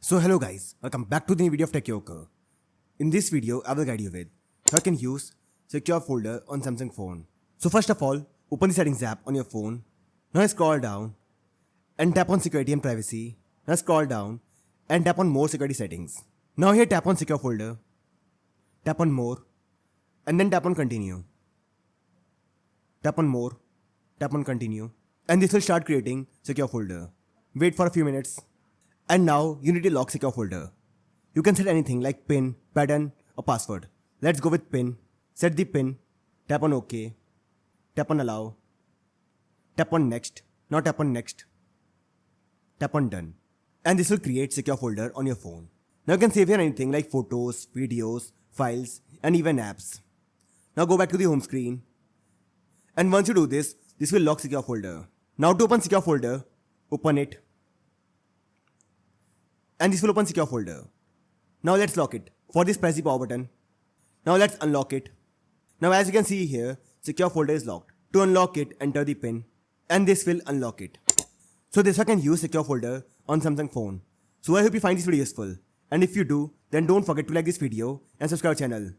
So hello guys, welcome back to the new video of TechYoker. In this video, I will guide you with how you can use secure folder on Samsung phone. So first of all, open the settings app on your phone. Now scroll down and tap on security and privacy. Now scroll down and tap on more security settings. Now here tap on secure folder, tap on more and then tap on continue. Tap on more, tap on continue and this will start creating secure folder. Wait for a few minutes. And now you need to lock secure folder. You can set anything like pin, pattern or password. Let's go with pin. Set the pin. Tap on OK. Tap on allow. Tap on next. Now tap on next. Tap on done. And this will create secure folder on your phone. Now you can save here anything like photos, videos, files and even apps. Now go back to the home screen. And once you do this, this will lock secure folder. Now to open secure folder, open it. And this will open secure folder. Now let's lock it. For this, press the power button. Now let's unlock it. Now as you can see here, secure folder is locked. To unlock it, enter the pin and this will unlock it. So this I can use secure folder on Samsung phone. So I hope you find this video useful. And if you do, then don't forget to like this video and subscribe channel.